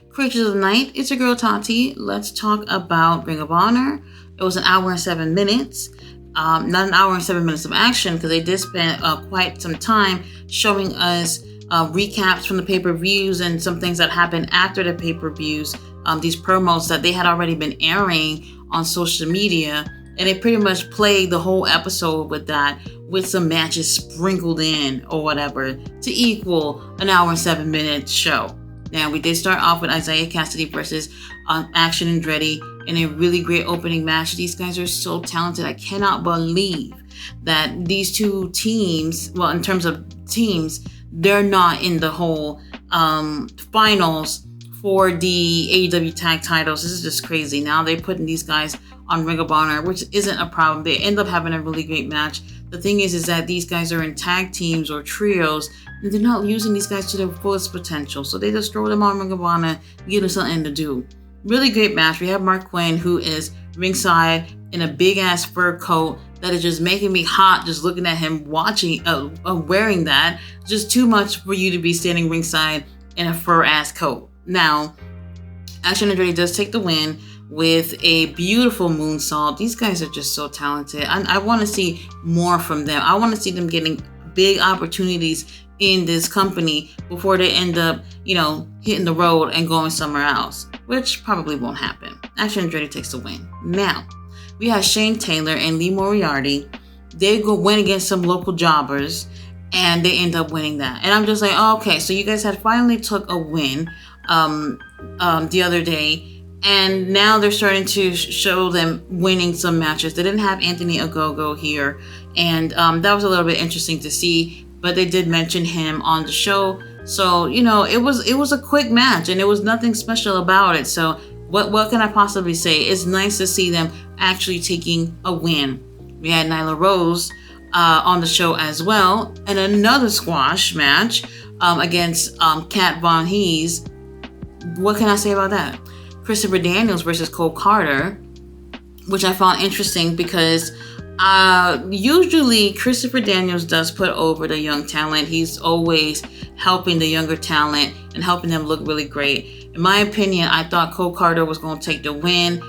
Creatures of the Night. It's your girl Tati. Let's talk about Ring of Honor. It was an hour and 7 minutes. Not an hour and 7 minutes of action, because they did spend quite some time showing us recaps from the pay-per-views and some things that happened after the pay-per-views. These promos that they had already been airing on social media, and they pretty much played the whole episode with that, with some matches sprinkled in or whatever to equal an hour and 7 minute show. Now, we did start off with Isaiah Cassidy versus Action Andretti in a really great opening match. These guys are so talented. I cannot believe that these two teams, well, in terms of teams, they're not in the whole finals for the AEW tag titles. This is just crazy. Now they're putting these guys on Ring of Honor, which isn't a problem. They end up having a really great match. The thing is that these guys are in tag teams or trios, and they're not using these guys to their fullest potential. So they just throw them on Ring of Honor, give them something to do. Really great match. We have Mark Quinn, who is ringside in a big ass fur coat that is just making me hot just looking at him wearing that. Just too much for you to be standing ringside in a fur ass coat. Now, Action Andretti does take the win with a beautiful moonsault. These guys are just so talented. I want to see more from them. I want to see them getting big opportunities in this company before they end up, hitting the road and going somewhere else, which probably won't happen. Action Andretti takes the win. Now, we have Shane Taylor and Lee Moriarty. They go win against some local jobbers, and they end up winning that. And I'm just like, oh, okay, so you guys had finally took a win the other day, and now they're starting to show them winning some matches. They didn't have Anthony Ogogo here, and that was a little bit interesting to see, but they did mention him on the show. So, it was a quick match, and there was nothing special about it. So what can I possibly say? It's nice to see them actually taking a win. We had Nyla Rose on the show as well, and another squash match against Kat Von Hees. What can I say about that? Christopher Daniels versus Cole Carter, which I found interesting because usually Christopher Daniels does put over the young talent. He's always helping the younger talent and helping them look really great. In my opinion, I thought Cole Carter was going to take the win,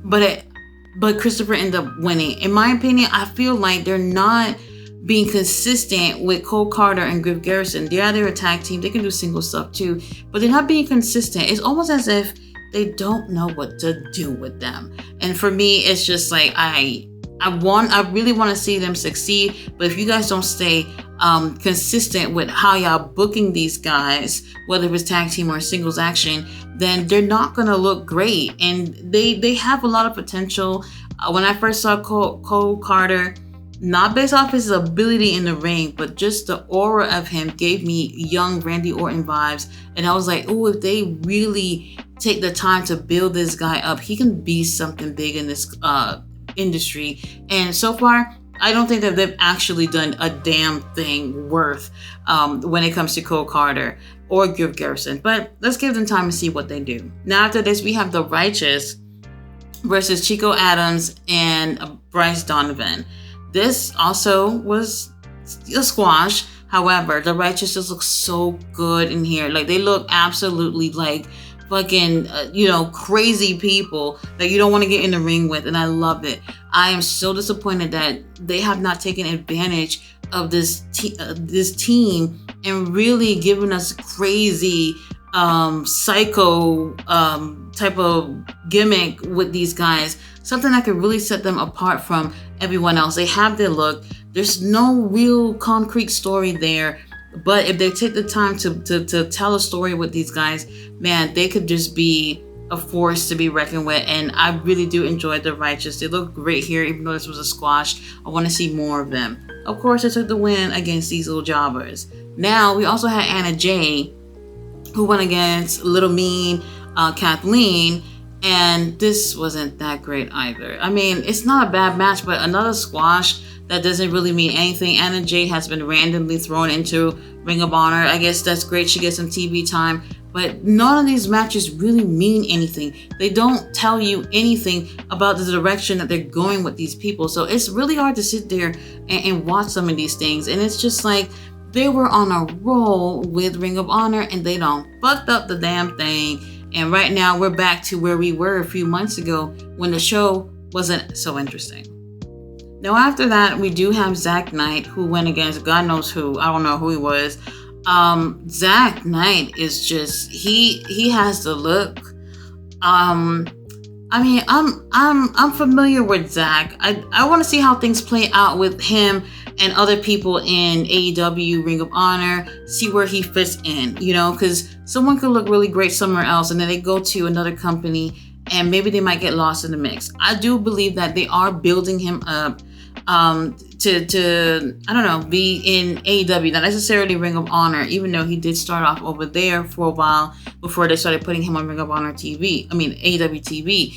but Christopher ended up winning. In my opinion, I feel like they're not being consistent with Cole Carter and Griff Garrison. Yeah, they're a tag team. They can do single stuff too, but they're not being consistent. It's almost as if they don't know what to do with them. And for me, it's just like, I really want to see them succeed, but if you guys don't stay consistent with how y'all booking these guys, whether it's tag team or singles action, then they're not going to look great. And they have a lot of potential. When I first saw Cole Carter, not based off his ability in the ring, but just the aura of him gave me young Randy Orton vibes. And I was like, oh, if they really take the time to build this guy up, he can be something big in this industry. And so far, I don't think that they've actually done a damn thing worth when it comes to Cole Carter or Griff Garrison. But let's give them time to see what they do. Now after this, we have The Righteous versus Chico Adams and Bryce Donovan. This also was a squash. However, The Righteous just look so good in here. Like, they look absolutely like fucking, crazy people that you don't want to get in the ring with. And I love it. I am so disappointed that they have not taken advantage of this team and really given us crazy psycho type of gimmick with these guys. Something that could really set them apart from everyone else. They have their look. There's no real concrete story there. But if they take the time to tell a story with these guys, man, they could just be a force to be reckoned with. And I really do enjoy The Righteous. They look great here, even though this was a squash. I want to see more of them. Of course, they took the win against these little jobbers. Now, we also had Anna Jay, who went against Little Mean Kathleen. And this wasn't that great either. I mean, it's not a bad match, but another squash that doesn't really mean anything. Anna Jay has been randomly thrown into Ring of Honor. I guess that's great. She gets some TV time. But none of these matches really mean anything. They don't tell you anything about the direction that they're going with these people. So it's really hard to sit there and watch some of these things. And it's just like, They were on a roll with Ring of Honor, and they done fucked up the damn thing. And right now we're back to where we were a few months ago when the show wasn't so interesting. Now after that, we do have Zach Knight, who went against God knows who. I don't know who he was. Zach Knight is just he has the look. I mean, I'm familiar with Zach. I want to see how things play out with him and other people in AEW, Ring of Honor, see where he fits in, you know, because someone could look really great somewhere else and then they go to another company and maybe they might get lost in the mix. I do believe that they are building him up to I don't know, be in AEW, not necessarily Ring of Honor, even though he did start off over there for a while before they started putting him on Ring of Honor TV. I mean, AEW TV.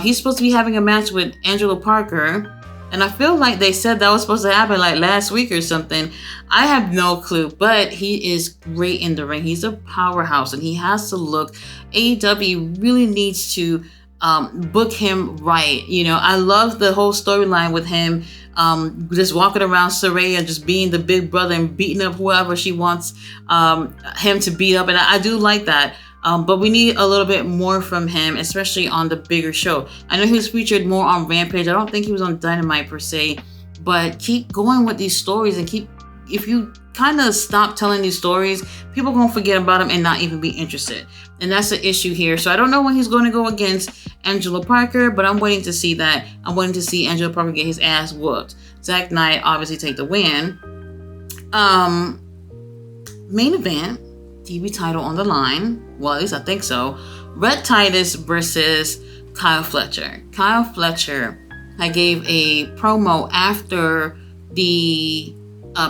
He's supposed to be having a match with Angelo Parker, and I feel like they said that was supposed to happen like last week or something. I have no clue, but he is great in the ring. He's a powerhouse, and he has to look. AEW really needs to book him right. You know, I love the whole storyline with him just walking around Saraya, just being the big brother and beating up whoever she wants him to beat up, and I do like that. But we need a little bit more from him, especially on the bigger show. I know he was featured more on Rampage. I don't think he was on Dynamite per se, but keep going with these stories and if you kind of stop telling these stories, people are going to forget about him and not even be interested. And that's the issue here. So I don't know when he's going to go against Angelo Parker, but I'm waiting to see that. I'm waiting to see Angelo Parker get his ass whooped. Zach Knight obviously take the win. Main event, TV title on the line. Well, at least I think so. Rhett Titus versus Kyle Fletcher. Kyle Fletcher, I gave a promo after the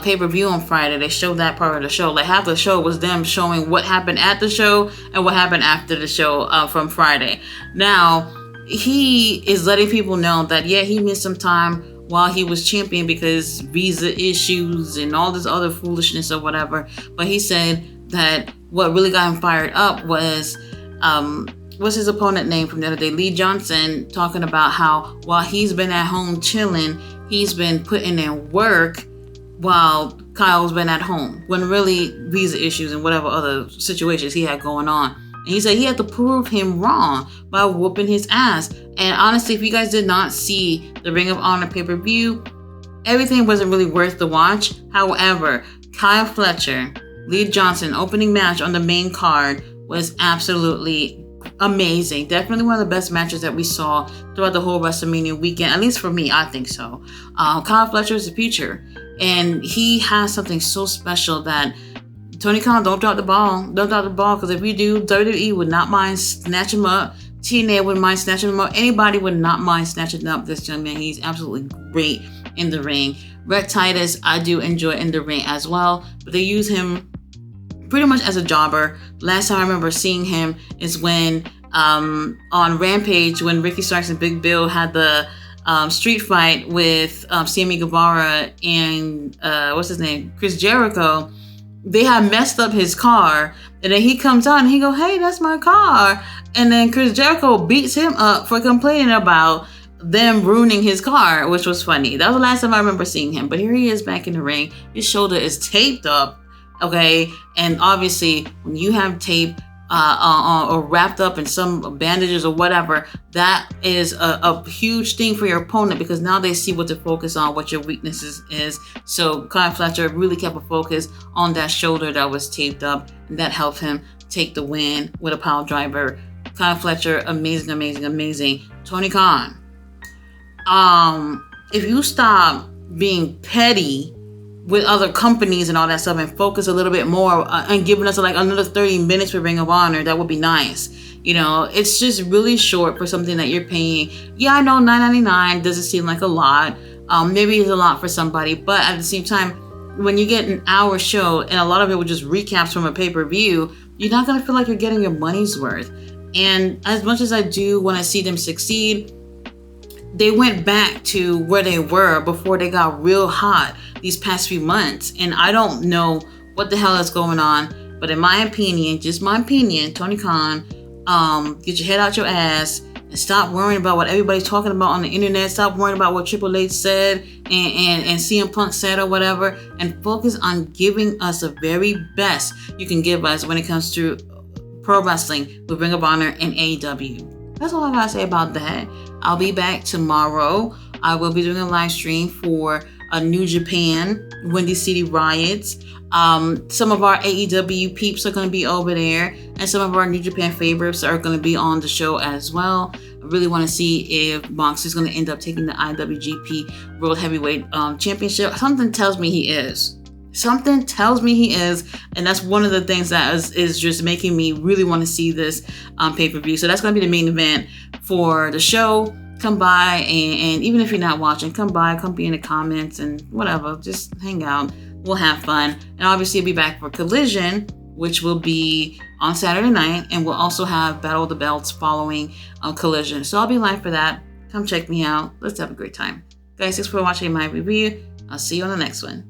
pay-per-view on Friday. They showed that part of the show. Like half the show was them showing what happened at the show and what happened after the show from Friday. Now, he is letting people know that, yeah, he missed some time while he was champion because visa issues and all this other foolishness or whatever. But he said that what really got him fired up was what's his opponent name from the other day? Lee Johnson, talking about how while he's been at home chilling, he's been putting in work while Kyle's been at home, when really visa issues and whatever other situations he had going on. And he said he had to prove him wrong by whooping his ass. And honestly, if you guys did not see the Ring of Honor pay-per-view, everything wasn't really worth the watch. However, Kyle Fletcher, Lee Johnson opening match on the main card was absolutely amazing. Definitely one of the best matches that we saw throughout the whole WrestleMania weekend. At least for me, I think so. Kyle Fletcher is the future, and he has something so special that Tony Khan, don't drop the ball. Don't drop the ball, because if you do, WWE would not mind snatching him up. TNA wouldn't mind snatching him up. Anybody would not mind snatching up this young man. He's absolutely great in the ring. Rhett Titus, I do enjoy in the ring as well, but they use him pretty much as a jobber. Last time I remember seeing him is when on Rampage, when Ricky Starks and Big Bill had the street fight with Sammy Guevara and what's his name, Chris Jericho. They had messed up his car, and then he comes out and he go, "Hey, that's my car," and then Chris Jericho beats him up for complaining about them ruining his car, which was funny. That was the last time I remember seeing him, but here he is back in the ring. His shoulder is taped up, okay, and obviously when you have tape or wrapped up in some bandages or whatever, that is a huge thing for your opponent, because now they see what to focus on, what your weaknesses is. So Kyle Fletcher really kept a focus on that shoulder that was taped up, and that helped him take the win with a pile driver. Kyle Fletcher, amazing, amazing, amazing. Tony Khan, if you stop being petty with other companies and all that stuff and focus a little bit more and giving us like another 30 minutes for Ring of Honor, that would be nice. You know, it's just really short for something that you're paying. Yeah, I know $9.99 doesn't seem like a lot. Maybe it's a lot for somebody, but at the same time, when you get an hour show and a lot of it was just recaps from a pay-per-view, you're not going to feel like you're getting your money's worth. And as much as I do want to see them succeed, they went back to where they were before they got real hot these past few months. And I don't know what the hell is going on. But in my opinion, just my opinion, Tony Khan, get your head out your ass and stop worrying about what everybody's talking about on the internet. Stop worrying about what Triple H said and CM Punk said or whatever, and focus on giving us the very best you can give us when it comes to pro wrestling with Ring of Honor and AEW. That's all I gotta say about that. I'll be back tomorrow. I will be doing a live stream for a New Japan, Windy City Riots. Some of our AEW peeps are going to be over there, and some of our New Japan favorites are going to be on the show as well. I really want to see if Mox is going to end up taking the IWGP World Heavyweight Championship. Something tells me he is. Something tells me he is, and that's one of the things that is just making me really want to see this pay-per-view. So that's going to be the main event for the show. Come by, and even if you're not watching, come by, come be in the comments and whatever. Just hang out. We'll have fun. And obviously, I'll be back for Collision, which will be on Saturday night, and we'll also have Battle of the Belts following Collision. So I'll be live for that. Come check me out. Let's have a great time. Guys, thanks for watching my review. I'll see you on the next one.